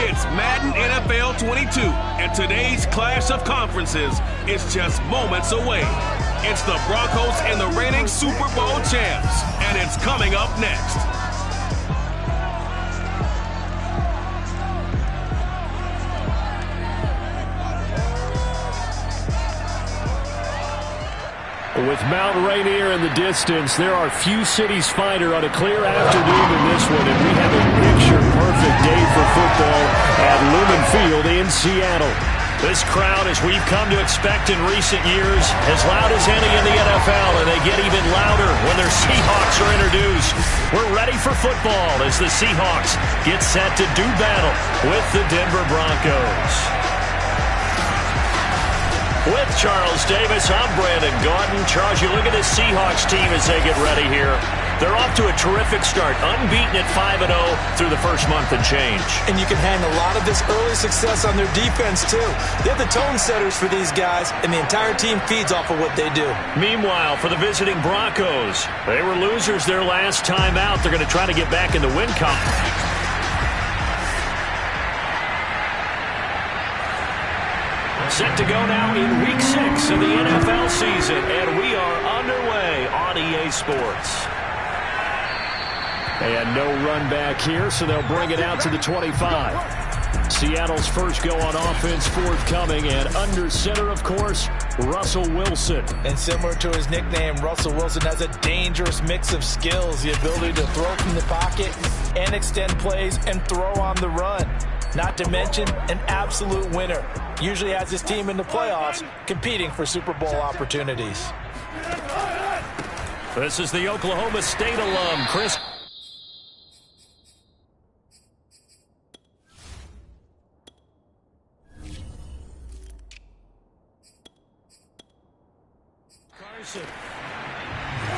It's Madden NFL 22, and today's clash of conferences is just moments away. It's the Broncos and the reigning Super Bowl champs, and it's coming up next. With Mount Rainier in the distance, there are few cities finer on a clear afternoon than this one, and we have a picture-perfect day for football at Lumen Field in Seattle. This crowd, as we've come to expect in recent years, as loud as any in the NFL, and they get even louder when their Seahawks are introduced. We're ready for football as the Seahawks get set to do battle with the Denver Broncos. With Charles Davis, I'm Brandon Gaudin. Charles, you look at this Seahawks team as they get ready here. They're off to a terrific start, unbeaten at 5-0 through the first month and change. And you can hang a lot of this early success on their defense, too. They're the tone setters for these guys, and the entire team feeds off of what they do. Meanwhile, for the visiting Broncos, they were losers their last time out. They're going to try to get back in the win column. Set to go now in Week 6 of the NFL season, and we are underway on EA Sports. And no run back here, so they'll bring it out to the 25. Seattle's first go on offense forthcoming, and under center, of course, Russell Wilson. And similar to his nickname, Russell Wilson has a dangerous mix of skills, the ability to throw from the pocket and extend plays and throw on the run. Not to mention an absolute winner. Usually has his team in the playoffs competing for Super Bowl opportunities. This is the Oklahoma State alum, Chris.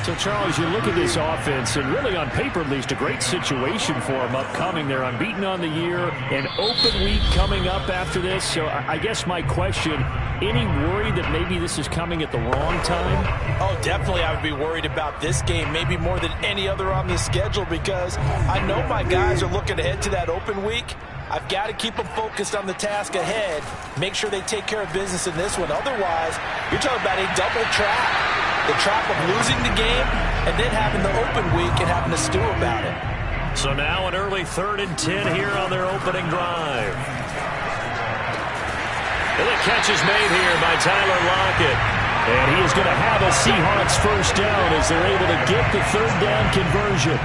So, Charles, you look at this offense, and really on paper, at least, a great situation for them upcoming. They're unbeaten on the year, an open week coming up after this. So I guess my question, any worry that maybe this is coming at the wrong time? Oh, definitely I would be worried about this game, maybe more than any other on the schedule, because I know my guys are looking ahead to that open week. I've got to keep them focused on the task ahead, make sure they take care of business in this one. Otherwise, you're talking about a double trap. The trap of losing the game and then having the open week and having to stew about it. So now an early 3rd and 10 here on their opening drive. And the catch is made here by Tyler Lockett. And he is going to have a Seahawks first down as they're able to get the 3rd down conversion.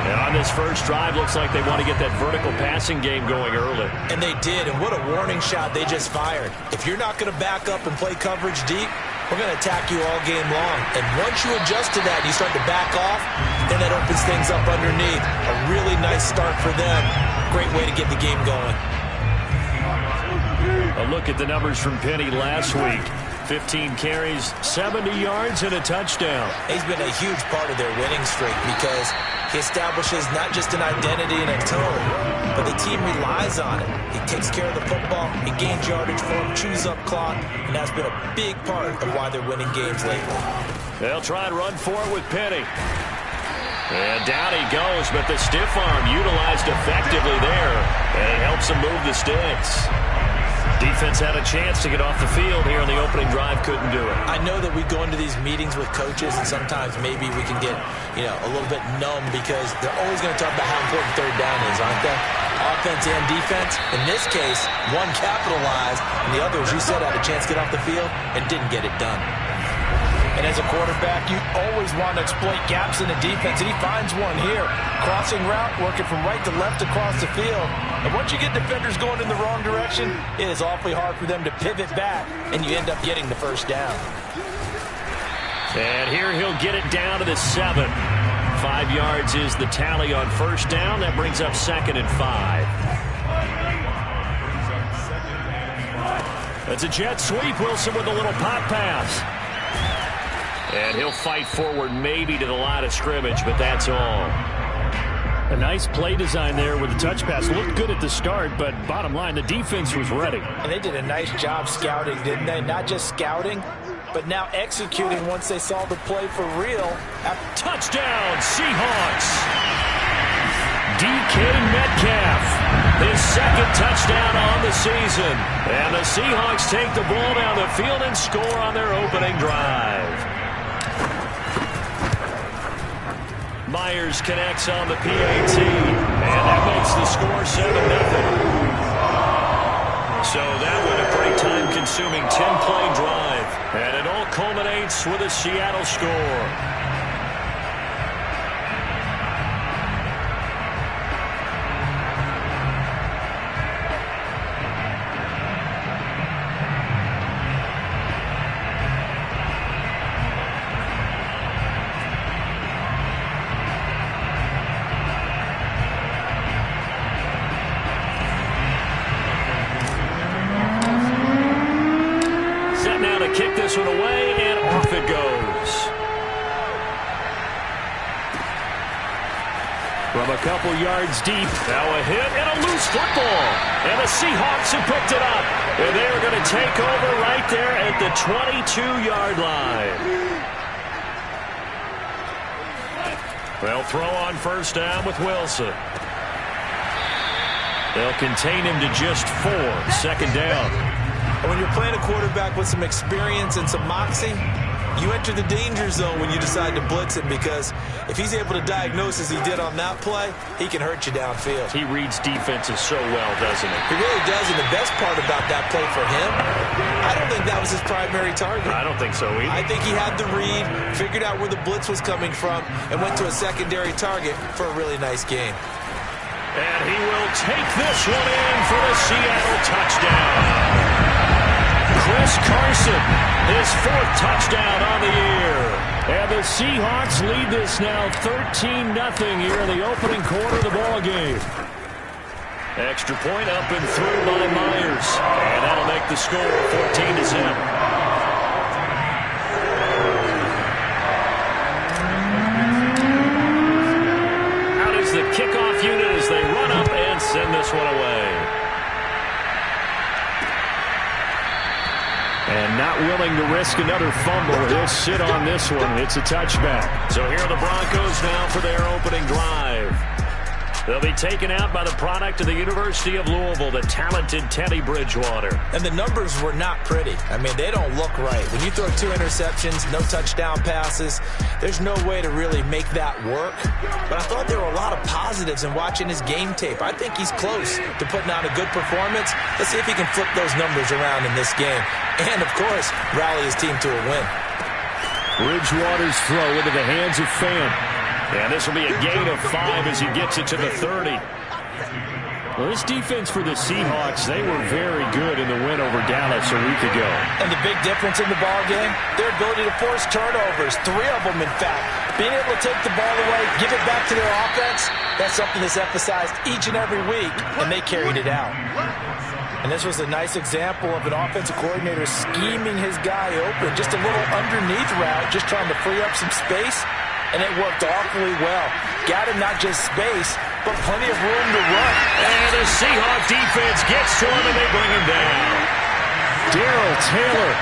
And on this first drive, looks like they want to get that vertical passing game going early. And they did, and what a warning shot they just fired. If you're not going to back up and play coverage deep, we're going to attack you all game long. And once you adjust to that and you start to back off, then that opens things up underneath. A really nice start for them. Great way to get the game going. A look at the numbers from Penny last week. 15 carries, 70 yards, and a touchdown. He's been a huge part of their winning streak because he establishes not just an identity and a tone, but the team relies on it. He takes care of the football, he gains yardage for him, chews up clock, and that's been a big part of why they're winning games lately. They'll try and run for it with Penny. And down he goes, but the stiff arm utilized effectively there, and it helps him move the sticks. Defense had a chance to get off the field here on the opening drive, couldn't do it. I know that we go into these meetings with coaches, and sometimes maybe we can get, a little bit numb because they're always going to talk about how important 3rd down is, aren't they? Offense and defense. In this case, one capitalized, and the other, as you said, had a chance to get off the field and didn't get it done. And as a quarterback, you always want to exploit gaps in the defense, and he finds one here. Crossing route, working from right to left across the field. And once you get defenders going in the wrong direction, it is awfully hard for them to pivot back, and you end up getting the first down. And here he'll get it down to the 7. 5 yards is the tally on first down. That brings up 2nd and 5. That's a jet sweep. Wilson with a little pop pass. And he'll fight forward maybe to the line of scrimmage, but that's all. A nice play design there with the touch pass. Looked good at the start, but bottom line, the defense was ready. And they did a nice job scouting, didn't they? Not just scouting, but now executing once they saw the play for real. Touchdown, Seahawks! DK Metcalf. his second touchdown on the season. And the Seahawks take the ball down the field and score on their opening drive. Myers connects on the PAT, and that makes the score 7-0. So that went a pretty time-consuming 10-play drive, and it all culminates with a Seattle score. Kick this one away, and off it goes. From a couple yards deep, now a hit and a loose football. And the Seahawks have picked it up. And they're going to take over right there at the 22-yard line. They'll throw on first down with Wilson. They'll contain him to just 4, second down. When you're playing a quarterback with some experience and some moxie, you enter the danger zone when you decide to blitz him, because if he's able to diagnose as he did on that play, he can hurt you downfield. He reads defenses so well, doesn't he? He really does, and the best part about that play for him, I don't think that was his primary target. I don't think so either. I think he had the read, figured out where the blitz was coming from, and went to a secondary target for a really nice gain. And he will take this one in for the Seattle touchdown. Chris Carson, his 4th touchdown on the year. And the Seahawks lead this now 13-0 here in the opening quarter of the ball game. Extra point up and through by Myers. And that'll make the score 14-0. Out is the kickoff unit as they run up and send this one away. And not willing to risk another fumble. He'll sit on this one. It's a touchback. So here are the Broncos now for their opening drive. They'll be taken out by the product of the University of Louisville, the talented Teddy Bridgewater. And the numbers were not pretty. I mean, they don't look right. When you throw 2 interceptions, no touchdown passes, there's no way to really make that work. But I thought there were a lot of positives in watching his game tape. I think he's close to putting out a good performance. Let's see if he can flip those numbers around in this game. And, of course, rally his team to a win. Bridgewater's throw into the hands of Fan. And this will be a gain of 5 as he gets it to the 30. Well, this defense for the Seahawks, they were very good in the win over Dallas a week ago. And the big difference in the ball game, their ability to force turnovers, 3 of them, in fact. Being able to take the ball away, give it back to their offense, that's something that's emphasized each and every week, and they carried it out. And this was a nice example of an offensive coordinator scheming his guy open, just a little underneath route, just trying to free up some space. And it worked awfully well. Got him not just space, but plenty of room to run. And the Seahawks defense gets to him, and they bring him down. Darrell Taylor,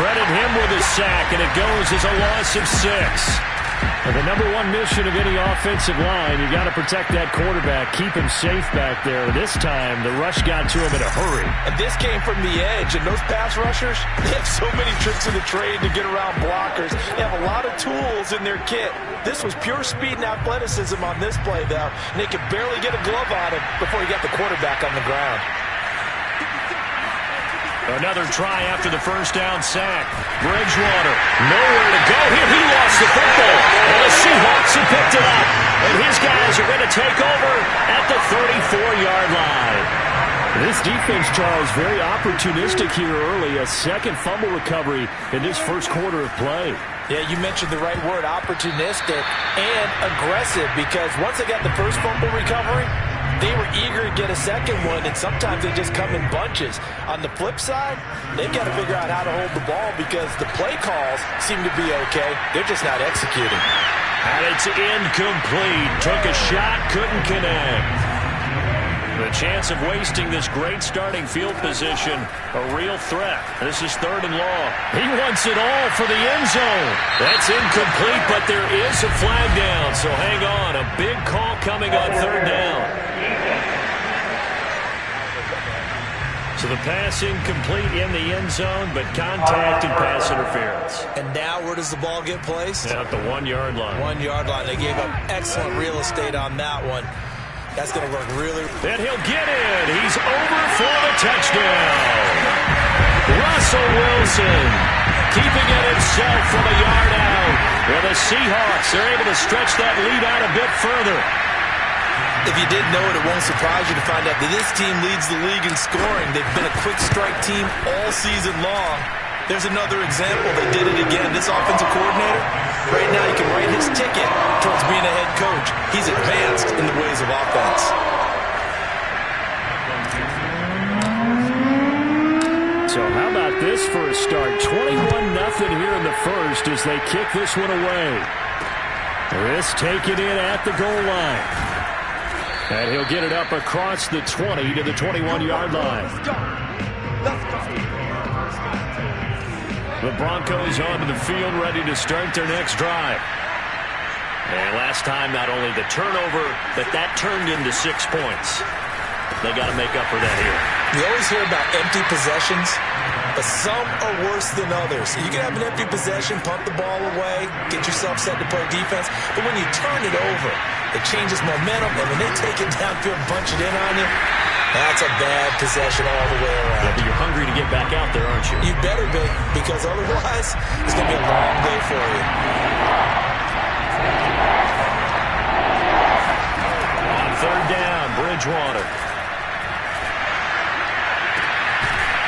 credit him with a sack, and it goes as a loss of 6. And the number one mission of any offensive line, you got to protect that quarterback, keep him safe back there. This time, the rush got to him in a hurry. And this came from the edge, and those pass rushers, they have so many tricks of the trade to get around blockers. They have a lot of tools in their kit. This was pure speed and athleticism on this play, though, and they could barely get a glove on him before he got the quarterback on the ground. Another try after the first down sack. Bridgewater, nowhere to go here. He lost the football, and the Seahawks have picked it up. And his guys are going to take over at the 34-yard line. This defense, Charles, very opportunistic here early. A second fumble recovery in this first quarter of play. Yeah, you mentioned the right word, opportunistic and aggressive, because once they got the first fumble recovery, they were eager to get a second one, and sometimes they just come in bunches. On the flip side, they've got to figure out how to hold the ball, because the play calls seem to be okay. They're just not executing. And it's incomplete. Took a shot, couldn't connect. The chance of wasting this great starting field position, a real threat. This is 3rd and long. He wants it all for the end zone. That's incomplete, but there is a flag down, so hang on. A big call coming on 3rd down. So the pass incomplete in the end zone, but contact and pass interference. And now where does the ball get placed? At the 1-yard line. 1-yard line. They gave up excellent real estate on that one. That's going to work really. And he'll get in. He's over for the touchdown. Russell Wilson keeping it himself from a yard out. And the Seahawks are able to stretch that lead out a bit further. If you didn't know it, it won't surprise you to find out that this team leads the league in scoring. They've been a quick strike team all season long. There's another example. They did it again. This offensive coordinator, right now, you can write his ticket towards being a head coach. He's advanced in the ways of offense. So how about this for a start? 21-0 here in the first as they kick this one away. This taken in at the goal line. And he'll get it up across the 20 to the 21-yard line. The Broncos onto the field, ready to start their next drive. And last time, not only the turnover, but that turned into 6 points. They got to make up for that here. You always hear about empty possessions, but some are worse than others. You can have an empty possession, pump the ball away, get yourself set to play defense, but when you turn it over, it changes momentum, and when they take it downfield and bunch it in on you, that's a bad possession all the way around. Yeah, but you're hungry to get back out there, aren't you? You better be, because otherwise, it's going to be a long day for you. On third down, Bridgewater.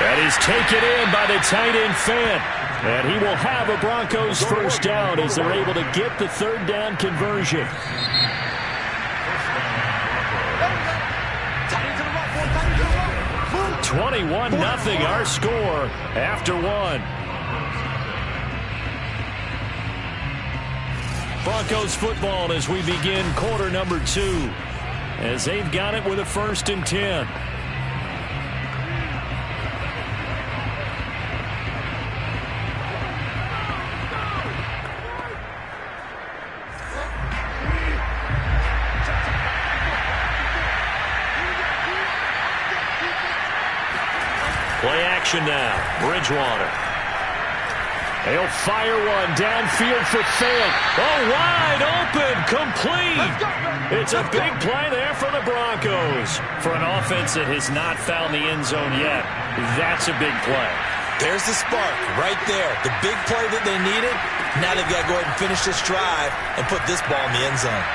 That is taken in by the tight end Fant. And he will have a Broncos first down as they're able to get the third down conversion. $21-0 our score after one. Broncos football as we begin quarter number 2. As they've got it with a 1st and 10. Play action now. Bridgewater. He'll fire one downfield for Fant. Oh, wide open, complete. It's a big play there for the Broncos. For an offense that has not found the end zone yet, that's a big play. There's the spark right there. The big play that they needed. Now they've got to go ahead and finish this drive and put this ball in the end zone.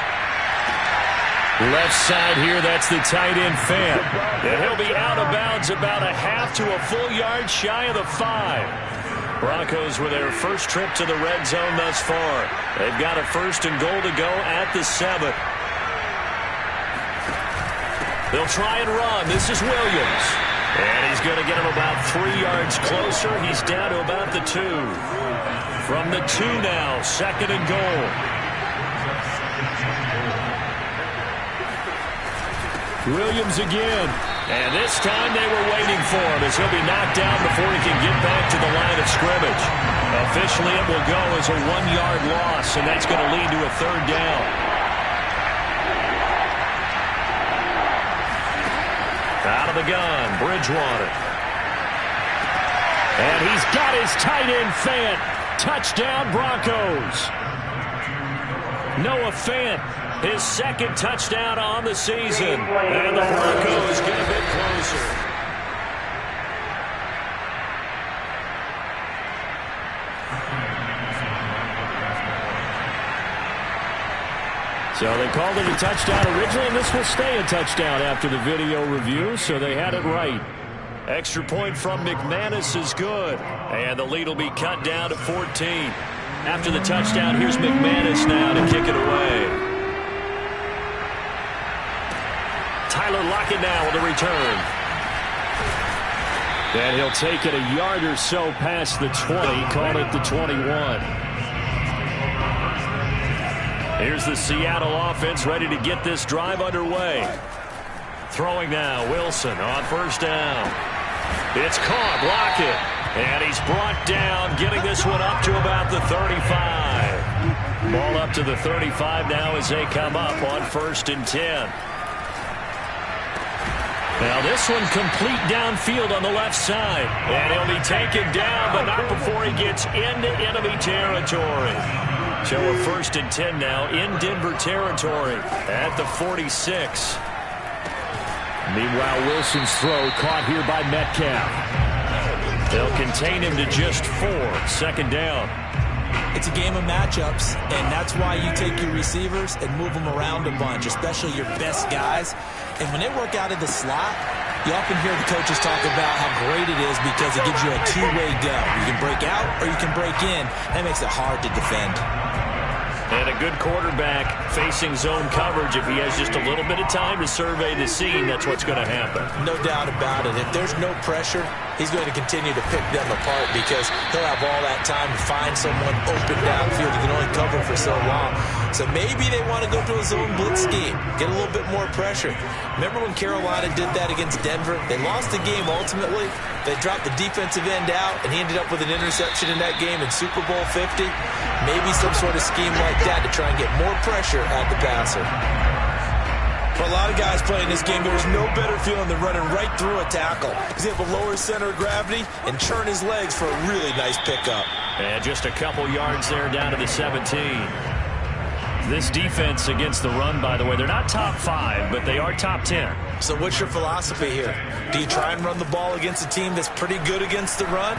Left side here, that's the tight end Fant. And he'll be out of bounds about a half to a full yard shy of the 5. Broncos with their first trip to the red zone thus far. They've got a 1st and goal to go at the 7. They'll try and run. This is Williams. And he's going to get him about 3 yards closer. He's down to about the 2. From the 2 now, 2nd and goal. Williams again. And this time they were waiting for him as he'll be knocked down before he can get back to the line of scrimmage. Officially it will go as a 1-yard loss, and that's going to lead to a 3rd down. Out of the gun, Bridgewater. And he's got his tight end Fant. Touchdown Broncos. Noah Fant. His 2nd touchdown on the season. And the Broncos get a bit closer. So they called it a touchdown originally, and this will stay a touchdown after the video review, so they had it right. Extra point from McManus is good. And the lead will be cut down to 14. After the touchdown, here's McManus now to kick it away. Tyler Lockett now with the return. And he'll take it a yard or so past the 20, call it the 21. Here's the Seattle offense ready to get this drive underway. Throwing now, Wilson on 1st down. It's caught, Lockett. And he's brought down, getting this one up to about the 35. Ball up to the 35 now as they come up on 1st and 10. Now this one complete downfield on the left side. And he'll be taken down, but not before he gets into enemy territory. So a 1st and 10 now in Denver territory at the 46. Meanwhile, Wilson's throw caught here by Metcalf. They'll contain him to just 4. 2nd down. It's a game of matchups, and that's why you take your receivers and move them around a bunch, especially your best guys. And when they work out of the slot, you often hear the coaches talk about how great it is because it gives you a two-way go. You can break out or you can break in. That makes it hard to defend. And a good quarterback facing zone coverage. If he has just a little bit of time to survey the scene, that's what's going to happen. No doubt about it. If there's no pressure, he's going to continue to pick them apart because he'll have all that time to find someone open downfield. He can only cover for so long. So maybe they want to go to a zone blitz scheme, get a little bit more pressure. Remember when Carolina did that against Denver? They lost the game ultimately. They dropped the defensive end out, and he ended up with an interception in that game in Super Bowl 50. Maybe some sort of scheme like that to try and get more pressure at the passer. For a lot of guys playing this game, there's no better feeling than running right through a tackle. He's able to lower his center of gravity and turn his legs for a really nice pickup. And just a couple yards there down to the 17. This defense against the run, by the way, they're not top 5, but they are top 10. So what's your philosophy here? Do you try and run the ball against a team that's pretty good against the run?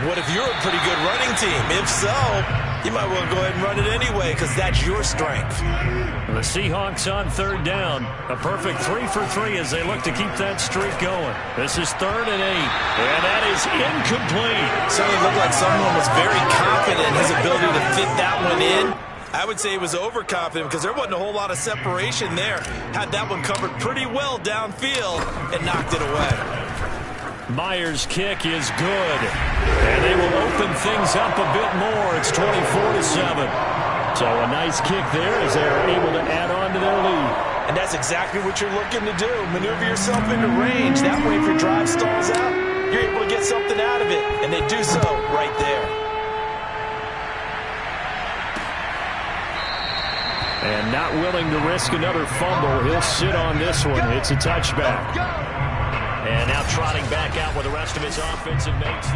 What if you're a pretty good running team? If so, you might well go ahead and run it anyway because that's your strength. The Seahawks on 3rd down. A perfect 3 for 3 as they look to keep that streak going. This is 3rd and 8. And that is incomplete. Certainly looked like someone was very confident in his ability to fit that one in. I would say he was overconfident because there wasn't a whole lot of separation there. Had that one covered pretty well downfield and knocked it away. Myers' kick is good. And they will open things up a bit more. It's 24-7. So a nice kick there as they're able to add on to their lead. And that's exactly what you're looking to do. Maneuver yourself into range. That way if your drive stalls out, you're able to get something out of it. And they do so right there. And not willing to risk another fumble. He'll sit on this one. It's a touchback. And now trotting back out with the rest of his offensive mates.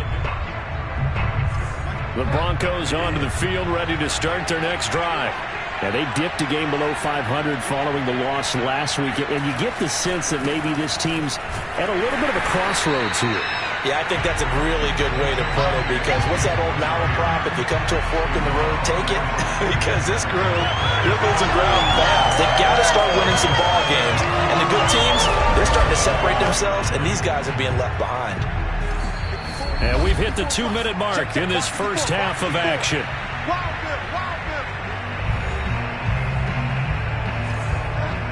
The Broncos onto the field, ready to start their next drive. Now, they dipped a game below 500 following the loss last week. And you get the sense that maybe this team's at a little bit of a crossroads here. Yeah, I think that's a really good way to put it because what's that old malaprop? If you come to a fork in the road, take it. Because this group, they're losing ground fast. They've got to start winning some ball games. And the good teams, they're starting to separate themselves, and these guys are being left behind. And we've hit the 2-minute mark in this first half of action.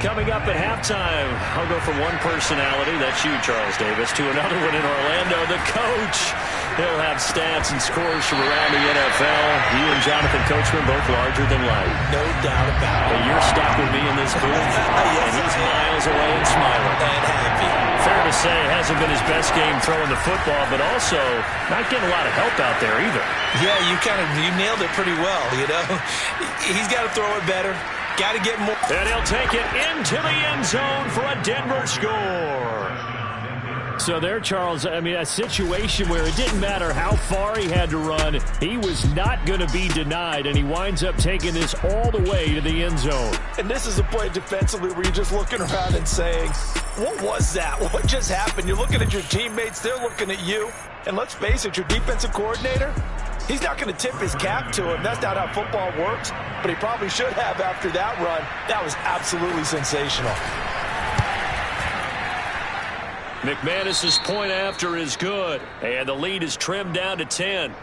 Coming up at halftime, I'll go from one personality, that's you, Charles Davis, to another one in Orlando, the coach. He'll have stats and scores from around the NFL. You and Jonathan Coachman both larger than life. No doubt about it. But you're stuck with me in this booth, yes, and he's miles away and smiling. And happy. Fair to say, it hasn't been his best game throwing the football, but also not getting a lot of help out there either. Yeah, you nailed it pretty well, you know. He's got to throw it better. Got to get more. And he'll take it into the end zone for a Denver score. So there, Charles, I mean, a situation where it didn't matter how far he had to run. He was not going to be denied, and he winds up taking this all the way to the end zone. And this is a play defensively where you're just looking around and saying, what was that? What just happened? You're looking at your teammates. They're looking at you. And let's face it, your defensive coordinator, he's not going to tip his cap to him. That's not how football works. But he probably should have after that run. That was absolutely sensational. McManus's point after is good. And the lead is trimmed down to 10.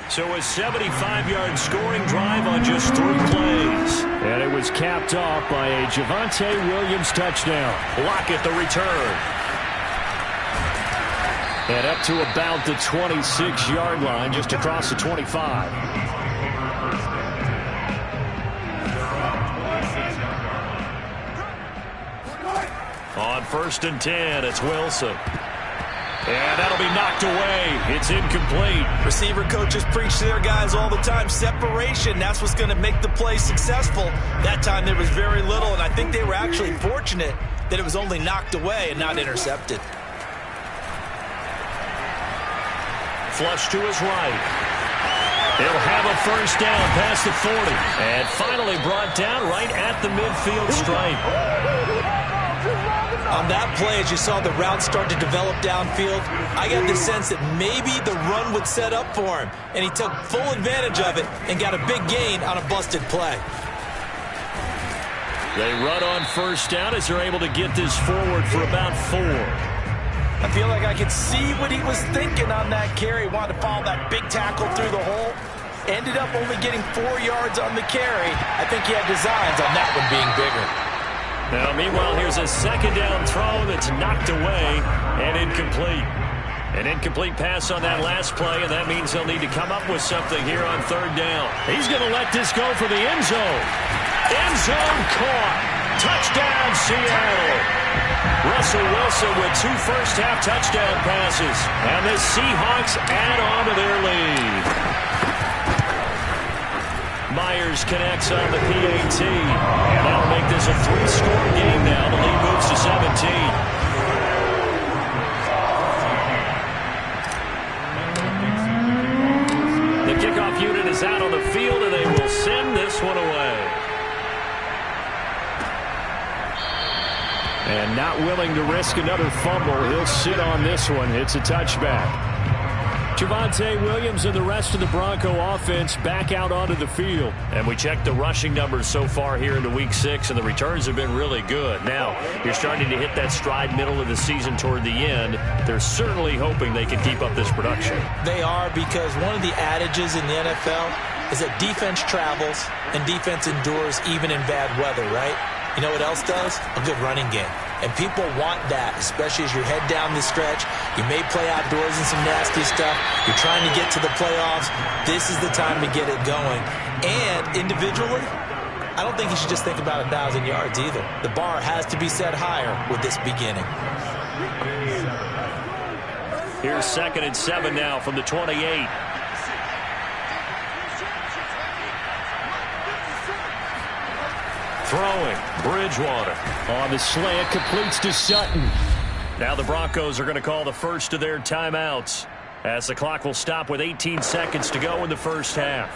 So a 75-yard scoring drive on just 3 plays. And it was capped off by a Javonte Williams touchdown. Lockett the return. And up to about the 26-yard line, just across the 25. On 1st and 10, it's Wilson. And that'll be knocked away. It's incomplete. Receiver coaches preach to their guys all the time. Separation, that's what's going to make the play successful. That time there was very little, and I think they were actually fortunate that it was only knocked away and not intercepted. Flush to his right. He'll have a first down past the 40. And finally brought down right at the midfield stripe. On that play, as you saw the route start to develop downfield, I got the sense that maybe the run would set up for him. And he took full advantage of it and got a big gain on a busted play. They run on first down as they're able to get this forward for about 4. I feel like I could see what he was thinking on that carry. Wanted to follow that big tackle through the hole. Ended up only getting 4 yards on the carry. I think he had designs on that one being bigger. Now, meanwhile, here's a second down throw that's knocked away and incomplete. An incomplete pass on that last play, and that means they'll need to come up with something here on third down. He's going to let this go for the end zone. End zone caught. Touchdown, Seattle. Russell Wilson with 2 first-half touchdown passes. And the Seahawks add on to their lead. Myers connects on the PAT. And that'll make this a 3-score game now. The lead moves to 17. The kickoff unit is out on the field, and they will send this one away. And not willing to risk another fumble, he'll sit on this one. It's a touchback. Javonte Williams and the rest of the Bronco offense back out onto the field. And we checked the rushing numbers so far here into Week 6, and the returns have been really good. Now, you're starting to hit that stride middle of the season toward the end. They're certainly hoping they can keep up this production. They are, because one of the adages in the NFL is that defense travels and defense endures even in bad weather, right? You know what else does? A good running game. And people want that, especially as you head down the stretch. You may play outdoors in some nasty stuff. You're trying to get to the playoffs. This is the time to get it going. And individually, I don't think you should just think about 1,000 yards either. The bar has to be set higher with this beginning. Here's 2nd and 7 now from the 28. Throwing, Bridgewater. On the slant, completes to Sutton. Now the Broncos are going to call the first of their timeouts, as the clock will stop with 18 seconds to go in the first half.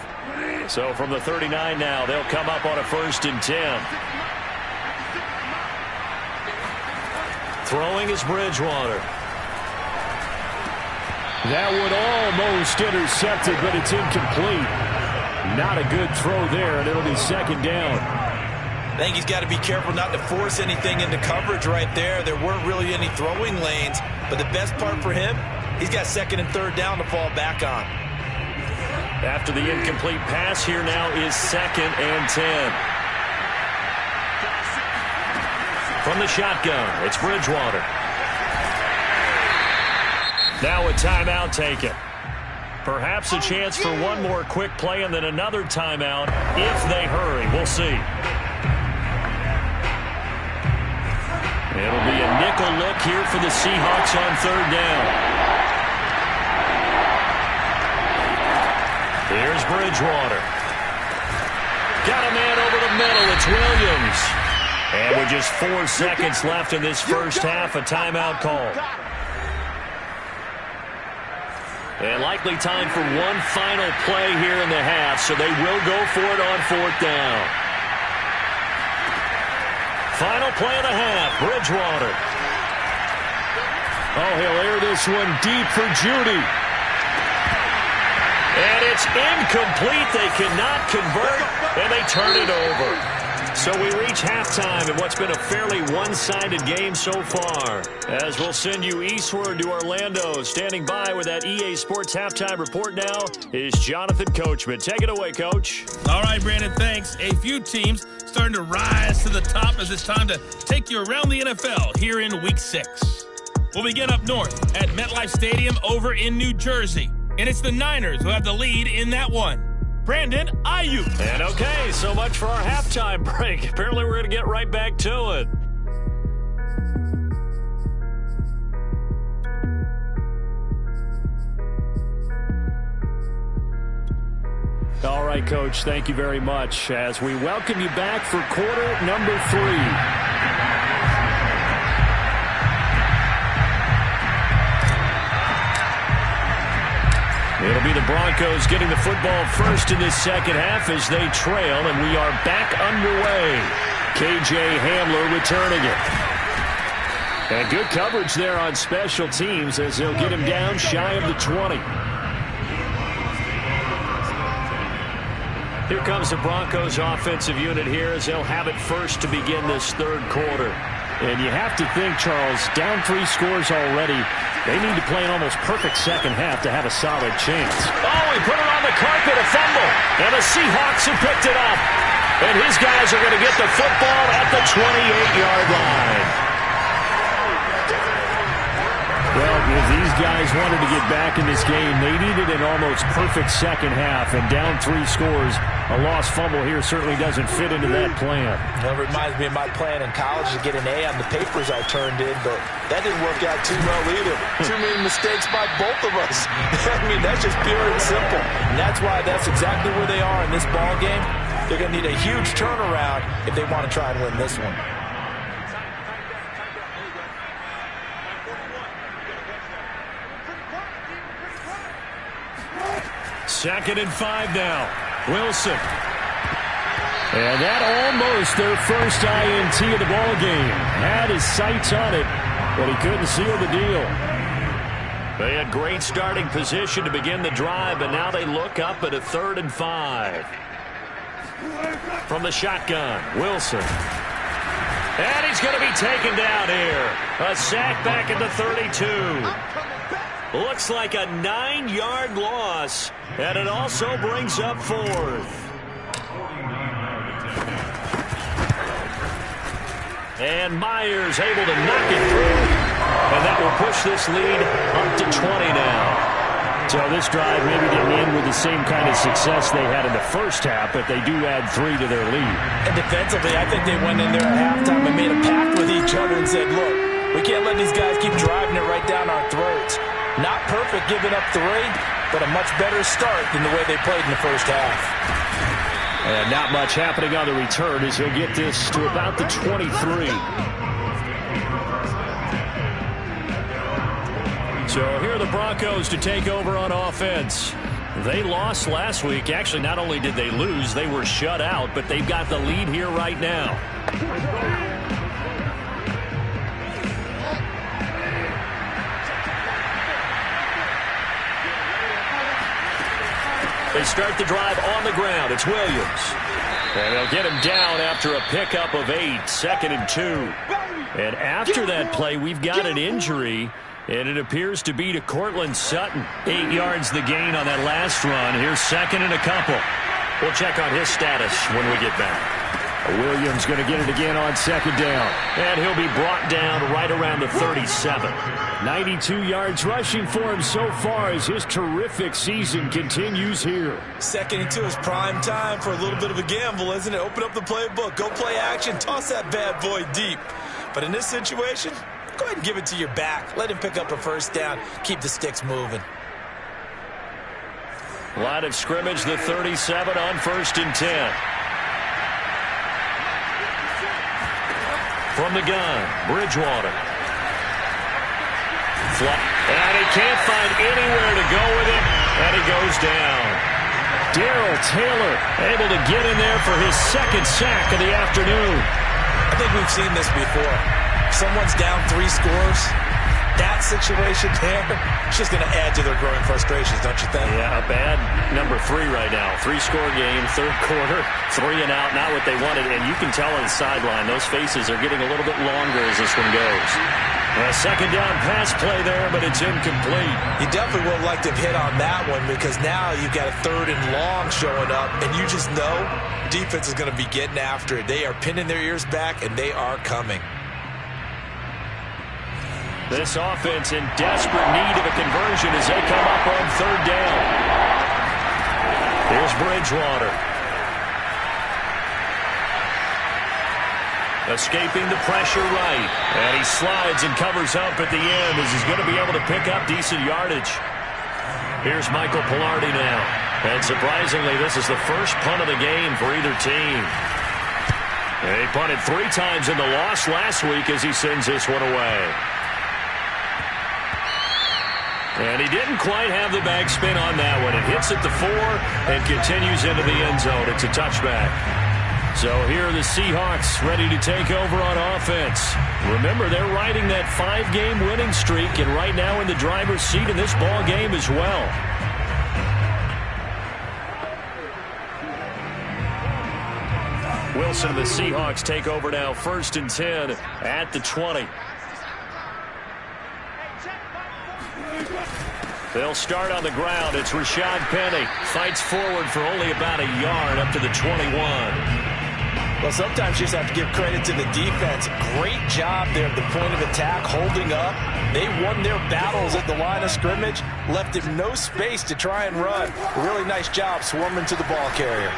So from the 39 now, they'll come up on a 1st and 10. Throwing is Bridgewater. That one almost intercepted, but it's incomplete. Not a good throw there, and it'll be 2nd down. I think he's got to be careful not to force anything into coverage right there. There weren't really any throwing lanes, but the best part for him, he's got 2nd and 3rd down to fall back on. After the incomplete pass, here now is 2nd and 10. From the shotgun, it's Bridgewater. Now a timeout taken. Perhaps a chance for one more quick play and then another timeout if they hurry. We'll see. It'll be a nickel look here for the Seahawks on 3rd down. Here's Bridgewater. Got a man over the middle. It's Williams. And with just 4 seconds left in this first half, a timeout call. And likely time for one final play here in the half, so they will go for it on 4th down. Final play of the half, Bridgewater. Oh, he'll air this one deep for Judy. And it's incomplete. They cannot convert, and they turn it over. So we reach halftime in what's been a fairly one-sided game so far. As we'll send you eastward to Orlando. Standing by with that EA Sports Halftime Report now is Jonathan Coachman. Take it away, Coach. All right, Brandon, thanks. A few teams starting to rise to the top as it's time to take you around the NFL here in Week 6. We'll begin up north at MetLife Stadium over in New Jersey. And it's the Niners who have the lead in that one. Brandon Ayuk. And okay, so much for our halftime break. Apparently we're going to get right back to it. All right, Coach, thank you very much as we welcome you back for quarter number 3. Broncos getting the football first in this second half as they trail, and we are back underway. KJ Hamler returning it. And good coverage there on special teams as they'll get him down shy of the 20. Here comes the Broncos offensive unit here as they'll have it first to begin this third quarter. And you have to think, Charles, down 3 scores already. They need to play an almost perfect second half to have a solid chance. Oh, he put it on the carpet, a fumble. And the Seahawks have picked it up. And his guys are going to get the football at the 28-yard line. Well, if these guys wanted to get back in this game, they needed an almost perfect second half. And down 3 scores, a lost fumble here certainly doesn't fit into that plan. That reminds me of my plan in college to get an A on the papers I turned in, but that didn't work out too well either. Too many mistakes by both of us. I mean, that's just pure and simple. And that's why that's exactly where they are in this ball game. They're going to need a huge turnaround if they want to try and win this one. Second and 5 now. Wilson. And that almost their first INT of the ball game. Had his sights on it, but he couldn't seal the deal. They had great starting position to begin the drive, but now they look up at a 3rd and 5. From the shotgun, Wilson. And he's going to be taken down here. A sack back at the 32. Looks like a 9-yard loss, and it also brings up 4th. And Myers able to knock it through, and that will push this lead up to 20 now. So this drive maybe didn't end with the same kind of success they had in the first half, but they do add 3 to their lead. And defensively, I think they went in there at halftime and made a pact with each other and said, look, we can't let these guys keep driving it right down our throats. Not perfect giving up 3, but a much better start than the way they played in the first half. And not much happening on the return as he'll get this to about the 23. So here are the Broncos to take over on offense. They lost last week. Actually, not only did they lose, they were shut out, but they've got the lead here right now. They start the drive on the ground. It's Williams. And they'll get him down after a pickup of 8, 2nd and 2. And after that play, we've got an injury, and it appears to be to Cortland Sutton. 8 yards the gain on that last run. Here's 2nd and a couple. We'll check on his status when we get back. Williams going to get it again on 2nd down. And he'll be brought down right around the 37. 92 yards rushing for him so far as his terrific season continues here. 2nd and 2 is prime time for a little bit of a gamble, isn't it? Open up the playbook, go play action, toss that bad boy deep. But in this situation, go ahead and give it to your back. Let him pick up a first down, keep the sticks moving. Line of scrimmage, the 37 on 1st and 10. From the gun, Bridgewater. And he can't find anywhere to go with it, and he goes down. Darrell Taylor able to get in there for his 2nd sack of the afternoon. I think we've seen this before. Someone's down 3 scores. That situation there, it's just going to add to their growing frustrations, don't you think? Yeah, a bad number 3 right now. 3-score game, 3rd quarter, 3 and out, not what they wanted. And you can tell on the sideline, those faces are getting a little bit longer as this one goes. A 2nd down pass play there, but it's incomplete. You definitely would have liked to have hit on that one because now you've got a 3rd and long showing up, and you just know defense is going to be getting after it. They are pinning their ears back, and they are coming. This offense in desperate need of a conversion as they come up on 3rd down. Here's Bridgewater. Escaping the pressure right. And he slides and covers up at the end as he's going to be able to pick up decent yardage. Here's Michael Pilardi now. And surprisingly, this is the first punt of the game for either team. And he punted 3 times in the loss last week as he sends this one away. And he didn't quite have the backspin on that one. It hits at the 4 and continues into the end zone. It's a touchback. So here are the Seahawks ready to take over on offense. Remember, they're riding that 5-game winning streak, and right now in the driver's seat in this ball game as well. Wilson and the Seahawks take over now, 1st and 10 at the 20. They'll start on the ground. It's Rashad Penny. Fights forward for only about a yard up to the 21. Well, sometimes you just have to give credit to the defense. Great job there at the point of attack, holding up. They won their battles at the line of scrimmage, left him no space to try and run. Really nice job swarming to the ball carrier.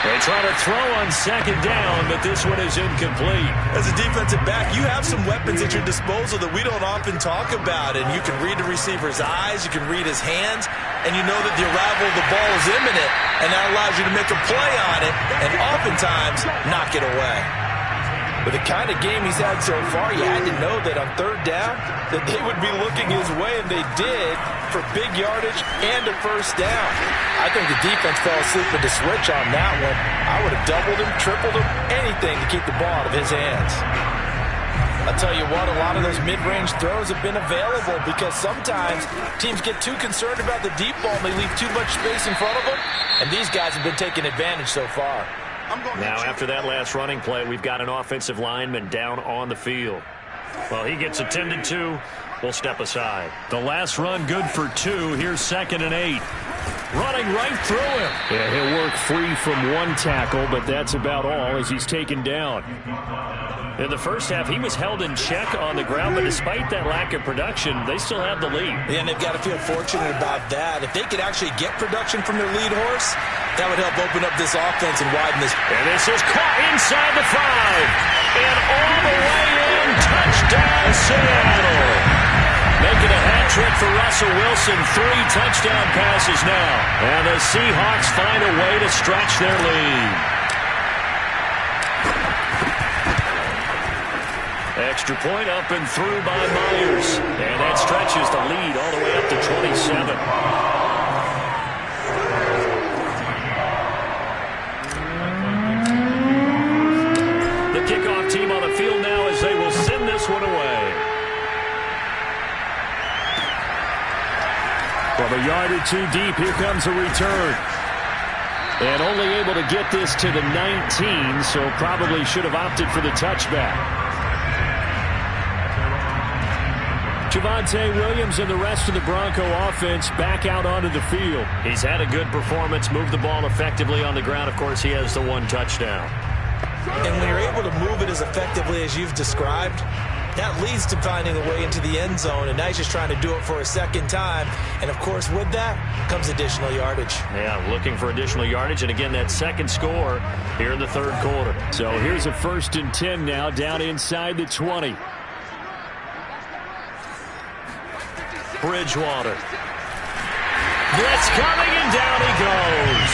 They try to throw on 2nd down, but this one is incomplete. As a defensive back, you have some weapons at your disposal that we don't often talk about, and you can read the receiver's eyes, you can read his hands, and you know that the arrival of the ball is imminent, and that allows you to make a play on it, and oftentimes knock it away. With the kind of game he's had so far, you had to know that on 3rd down, that they would be looking his way, and they did, for big yardage and a 1st down. I think the defense fell asleep at the switch on that one. I would have doubled him, tripled him, anything to keep the ball out of his hands. I'll tell you what, a lot of those mid-range throws have been available because sometimes teams get too concerned about the deep ball and they leave too much space in front of them, and these guys have been taking advantage so far. Now, after that last running play, we've got an offensive lineman down on the field. Well, he gets attended to. We'll step aside. The last run good for 2. Here's 2nd and 8. Running right through him. Yeah, he'll work free from 1 tackle, but that's about all as he's taken down. In the first half, he was held in check on the ground, but despite that lack of production, they still have the lead. Yeah, and they've got to feel fortunate about that. If they could actually get production from their lead horse, that would help open up this offense and widen this. And this is caught inside the 5. And all the way in, touchdown Seattle. Making a hat trick for Russell Wilson. 3 touchdown passes now. And the Seahawks find a way to stretch their lead. Extra point up and through by Myers. And that stretches the lead all the way up to 27. The kickoff team on the field now as they will send this one away. From a yard or 2 deep, here comes a return. And only able to get this to the 19, so probably should have opted for the touchback. Javonte Williams and the rest of the Bronco offense back out onto the field. He's had a good performance, moved the ball effectively on the ground. Of course, he has the 1 touchdown. And when you're able to move it as effectively as you've described, that leads to finding a way into the end zone, and now he's just trying to do it for a 2nd time. And, of course, with that comes additional yardage. Yeah, looking for additional yardage, and again, that 2nd score here in the 3rd quarter. So here's a 1st and 10 now, down inside the 20. Bridgewater. Blitz coming, and down he goes.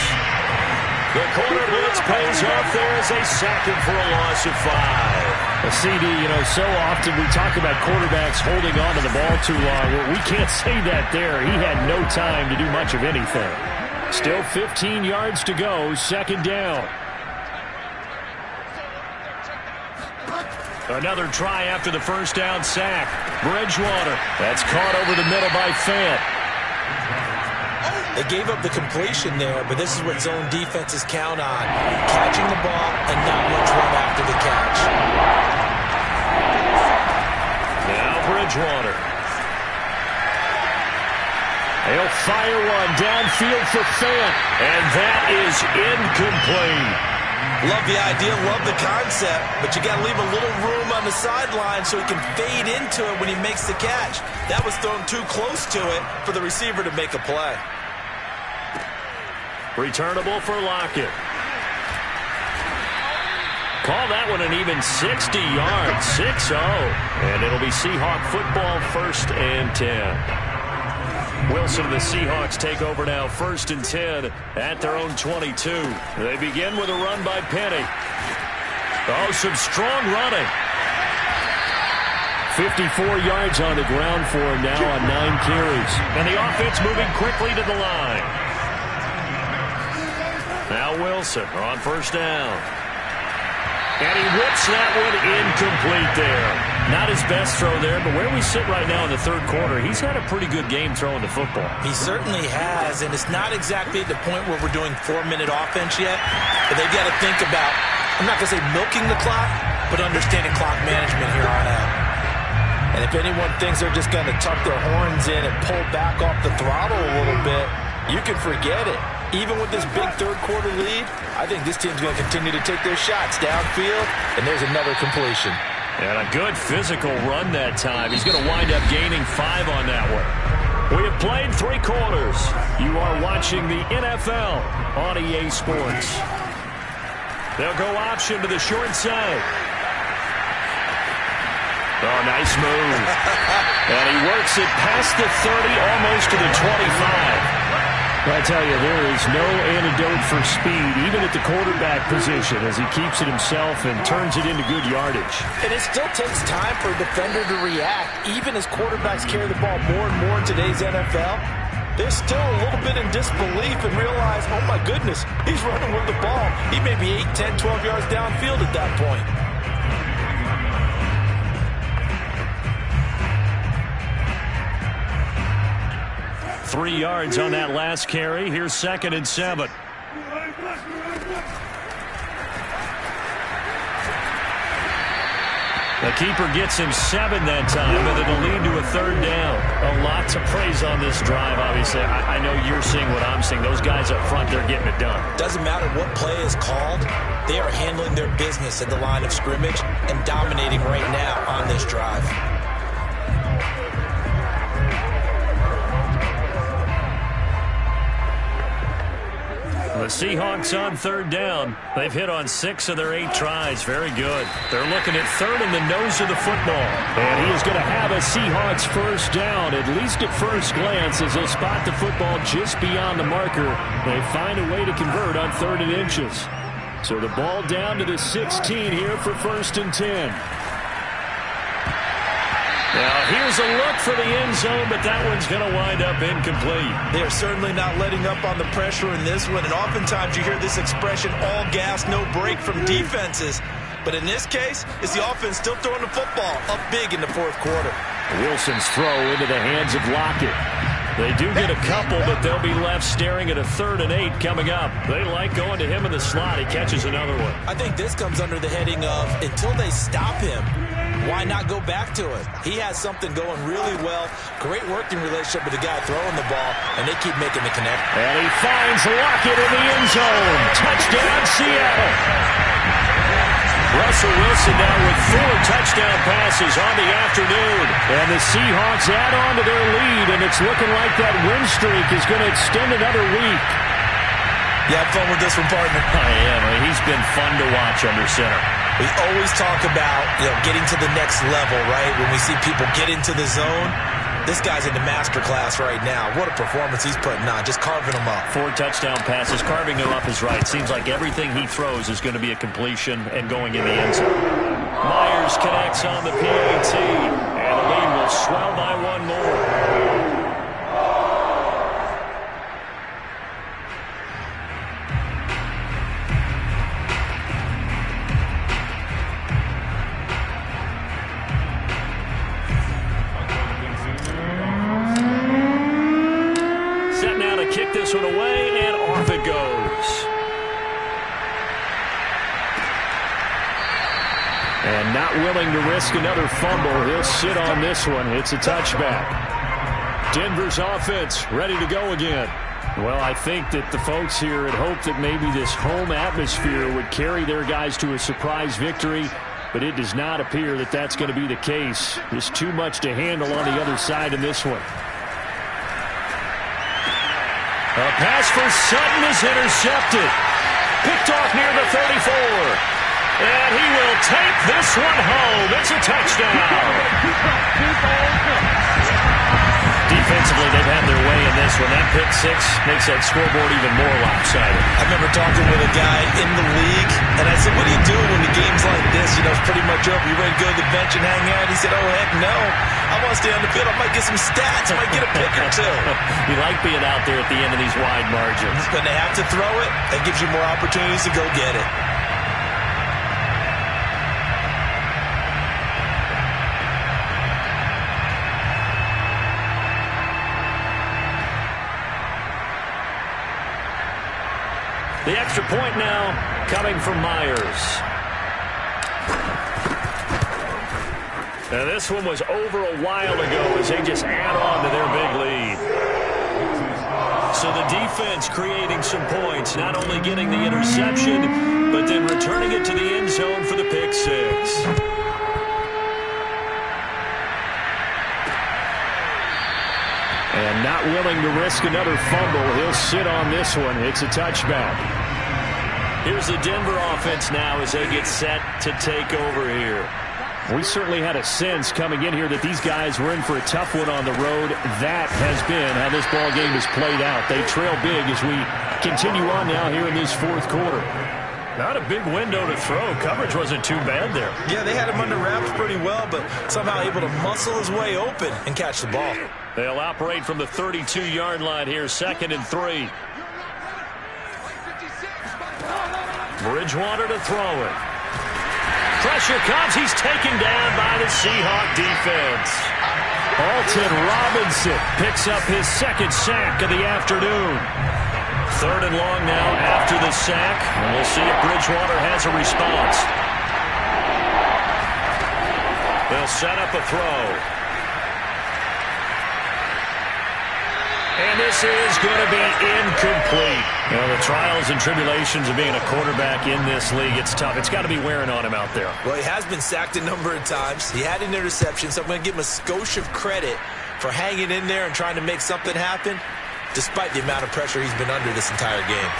The corner blitz pays off there as they sack him for a loss of 5. A CD, so often we talk about quarterbacks holding on to the ball too long. Well, we can't say that there. He had no time to do much of anything. Still 15 yards to go, 2nd down. Another try after the 1st down sack. Bridgewater. That's caught over the middle by Fant. They gave up the completion there, but this is what zone defenses count on. Catching the ball and not much run after the catch. Now Bridgewater. He'll fire one downfield for Fant. And that is incomplete. Love the idea, love the concept, but you got to leave a little room on the sideline so he can fade into it when he makes the catch. That was thrown too close to it for the receiver to make a play. Returnable for Lockett. Call that one an even 60 yards, 6-0. And it'll be Seahawk football, 1st and 10. Wilson and the Seahawks take over now, 1st and 10 at their own 22. They begin with a run by Penny. Oh, some strong running. 54 yards on the ground for him now on 9 carries. And the offense moving quickly to the line. Now Wilson on first down. And he whips that one incomplete there. Not his best throw there, but where we sit right now in the third quarter, he's had a pretty good game throwing the football. He certainly has, and it's not exactly at the point where we're doing 4-minute offense yet, but they've got to think about, I'm not going to say milking the clock, but understanding clock management here on out. And if anyone thinks they're just going to tuck their horns in and pull back off the throttle a little bit, you can forget it. Even with this big third-quarter lead, I think this team's going to continue to take their shots downfield, and there's another completion. And a good physical run that time. He's going to wind up gaining 5 on that one. We have played 3 quarters. You are watching the NFL on EA Sports. They'll go option to the short side. Oh, nice move. And he works it past the 30, almost to the 25. I tell you, there is no antidote for speed, even at the quarterback position, as he keeps it himself and turns it into good yardage. And it still takes time for a defender to react. Even as quarterbacks carry the ball more and more in today's NFL, they're still a little bit in disbelief and realize, oh my goodness, he's running with the ball. He may be 8, 10, 12 yards downfield at that point. Three yards on that last carry. Here's 2nd and 7. The keeper gets him 7 that time, but it'll lead to a 3rd down. A lot to praise on this drive, obviously. I know you're seeing what I'm seeing. Those guys up front, they're getting it done. Doesn't matter what play is called. They are handling their business at the line of scrimmage and dominating right now on this drive. The Seahawks on 3rd down. They've hit on 6 of their 8 tries. Very good. They're looking at 3rd in the nose of the football. And he is going to have a Seahawks first down, at least at first glance, as they'll spot the football just beyond the marker. They find a way to convert on 3rd and inches. So the ball down to the 16 here for 1st and 10. Now, here's a look for the end zone, but that one's going to wind up incomplete. They are certainly not letting up on the pressure in this one, and oftentimes you hear this expression, all gas, no break from defenses. But in this case, it's the offense still throwing the football up big in the 4th quarter. Wilson's throw into the hands of Lockett. They do get a couple, but they'll be left staring at a 3rd and 8 coming up. They like going to him in the slot. He catches another one. I think this comes under the heading of, until they stop him, why not go back to it? He has something going really well. Great working relationship with the guy throwing the ball, and they keep making the connect. And he finds Lockett in the end zone. Touchdown, Seattle. Russell Wilson now with 4 touchdown passes on the afternoon. And the Seahawks add on to their lead, and it's looking like that win streak is going to extend another week. You have fun with this one, partner? I am. He's been fun to watch under center. We always talk about, getting to the next level, right? When we see people get into the zone, this guy's in the master class right now. What a performance he's putting on, just carving them up. 4 touchdown passes, carving them up is right. Seems like everything he throws is going to be a completion and going in the end zone. Myers connects on the PAT, and the lead will swell by 1 more. Kick this one away, and off it goes. And not willing to risk another fumble. He'll sit on this one. It's a touchback. Denver's offense ready to go again. Well, I think that the folks here had hoped that maybe this home atmosphere would carry their guys to a surprise victory, but it does not appear that that's going to be the case. There's too much to handle on the other side in this one. A pass for Sutton is intercepted. Picked off near the 34. And he will take this one home. It's a touchdown. Defensively, they've had their way in this this one. That pick six makes that scoreboard even more lopsided. I remember talking with a guy in the league, and I said, what do you do when the game's like this? You know, it's pretty much over. You ready to go to the bench and hang out? He said, oh, heck no. I want to stay on the field. I might get some stats. I might get a pick or two. You like being out there at the end of these wide margins. When they have to throw it, that gives you more opportunities to go get it. The extra point now coming from Myers. Now this one was over a while ago as they just add on to their big lead. So the defense creating some points, not only getting the interception, but then returning it to the end zone for the pick six. And not willing to risk another fumble. He'll sit on this one. It's a touchback. Here's the Denver offense now as they get set to take over here. We certainly had a sense coming in here that these guys were in for a tough one on the road. That has been how this ball game has played out. They trail big as we continue on now here in this fourth quarter. Not a big window to throw. Coverage wasn't too bad there. Yeah, they had him under wraps pretty well, but somehow able to muscle his way open and catch the ball. They'll operate from the 32-yard line here, 2nd and 3. Bridgewater to throw it. Pressure comes. He's taken down by the Seahawk defense. Alton Robinson picks up his second sack of the afternoon. 3rd and long now after the sack. And we'll see if Bridgewater has a response. They'll set up a throw. And this is going to be incomplete. You know, the trials and tribulations of being a quarterback in this league, it's tough. It's got to be wearing on him out there. Well, he has been sacked a number of times. He had an interception, so I'm going to give him a skosh of credit for hanging in there and trying to make something happen, despite the amount of pressure he's been under this entire game.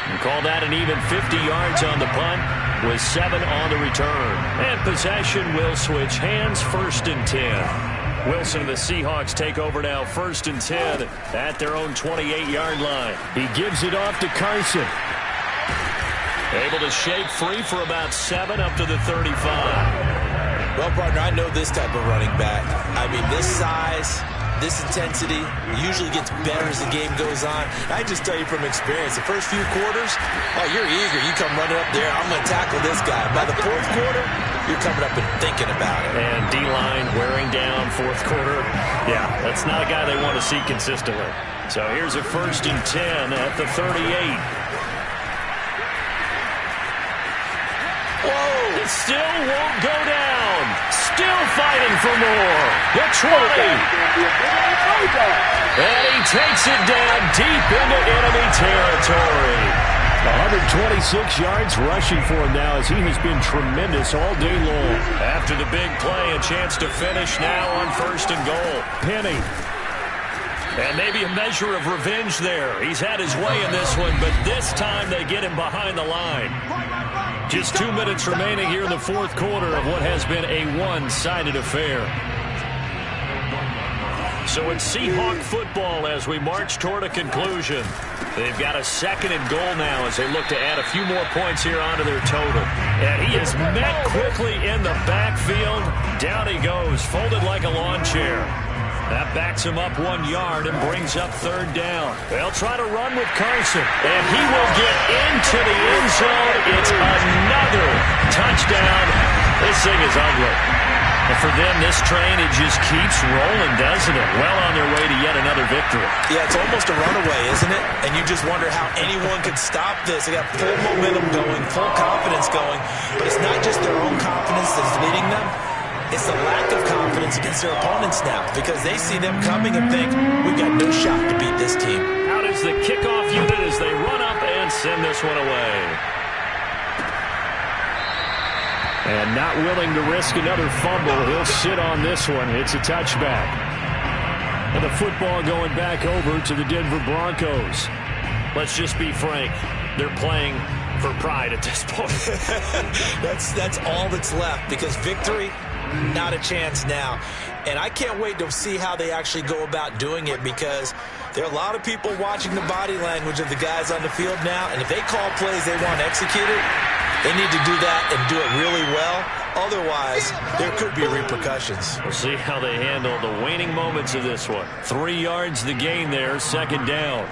And call that an even 50 yards on the punt with 7 on the return. And possession will switch hands, 1st and 10. Wilson and the Seahawks take over now, 1st and 10 at their own 28-yard line. He gives it off to Carson. Able to shake free for about 7 up to the 35. Well, partner, I know this type of running back. I mean, this size, this intensity usually gets better as the game goes on. I can just tell you from experience, the first few quarters, oh, you're eager. You come running up there, I'm going to tackle this guy. By the 4th quarter, you're coming up and thinking about it. And D-line wearing down 4th quarter. Yeah, that's not a guy they want to see consistently. So here's a 1st and 10 at the 38. Whoa! It still won't go down. Still fighting for more. The 20. And he takes it down deep into enemy territory. 126 yards rushing for him now as he has been tremendous all day long. After the big play, a chance to finish now on 1st and goal. Penny. And maybe a measure of revenge there. He's had his way in this one, but this time they get him behind the line. Just 2 minutes remaining here in the 4th quarter of what has been a one-sided affair. So it's Seahawk football as we march toward a conclusion. They've got a 2nd and goal now as they look to add a few more points here onto their total. And he is met quickly in the backfield. Down he goes, folded like a lawn chair. That backs him up 1 yard and brings up 3rd down. They'll try to run with Carson, and he will get into the end zone. It's another touchdown. This thing is ugly. And for them, this train, it just keeps rolling, doesn't it? Well on their way to yet another victory. Yeah, it's almost a runaway, isn't it? And you just wonder how anyone could stop this. They got full momentum going, full confidence going. But it's not just their own confidence that's leading them. It's the lack of confidence against their opponents now because they see them coming and think, we've got no shot to beat this team. Out is the kickoff unit as they run up and send this one away. And not willing to risk another fumble, he'll sit on this one. It's a touchback. And the football going back over to the Denver Broncos. Let's just be frank. They're playing for pride at this point. That's all that's left because victory Not a chance now. And I can't wait to see how they actually go about doing it, because there are a lot of people watching the body language of the guys on the field now, and if they call plays they want executed, they need to do that and do it really well. Otherwise, there could be repercussions. We'll see how they handle the waning moments of this one. 3 yards the gain there, second down.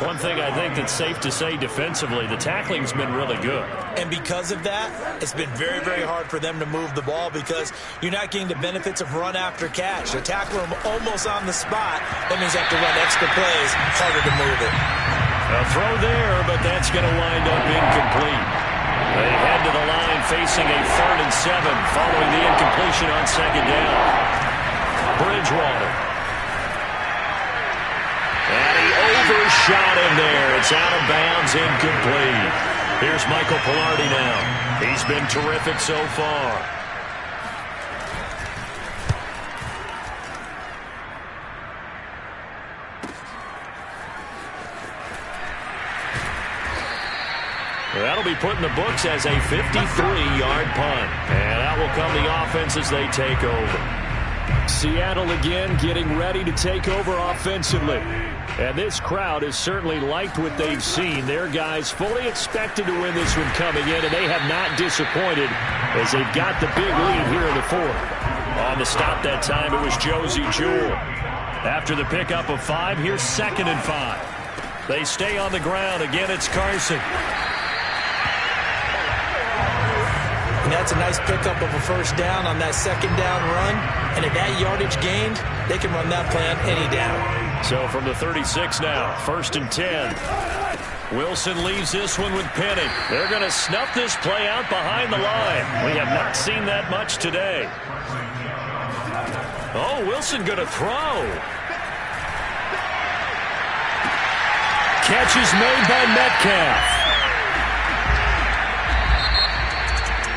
One thing I think that's safe to say defensively, the tackling's been really good. And because of that, it's been very, very hard for them to move the ball, because you're not getting the benefits of run after catch. To tackle them almost on the spot, that means you have to run extra plays, harder to move it. A throw there, but that's going to wind up incomplete. They head to the line facing a 3rd and 7 following the incompletion on second down. Bridgewater. And he overshot him there. It's out of bounds, incomplete. Here's Michael Pilardi now. He's been terrific so far. That'll be put in the books as a 53-yard punt. And that will come the offense as they take over. Seattle again getting ready to take over offensively. And this crowd has certainly liked what they've seen. Their guys fully expected to win this one coming in, and they have not disappointed as they've got the big lead here in the 4th. On the stop that time, it was Josie Jewell. After the pickup of 5, here's 2nd and 5. They stay on the ground. Again, it's Carson. And that's a nice pickup of a first down on that second down run. And at that yardage gained, they can run that play on any down. So from the 36 now, 1st and 10. Wilson leaves this one with Penny. They're going to snuff this play out behind the line. We have not seen that much today. Oh, Wilson going to throw. Catch is made by Metcalf.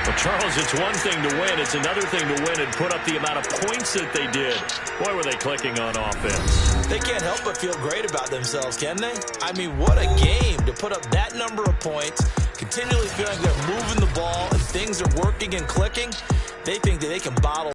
Well, Charles, it's one thing to win. It's another thing to win and put up the amount of points that they did. Boy, were they clicking on offense. They can't help but feel great about themselves, can they? I mean, what a game to put up that number of points, continually feeling they're moving the ball and things are working and clicking. They think that they can bottle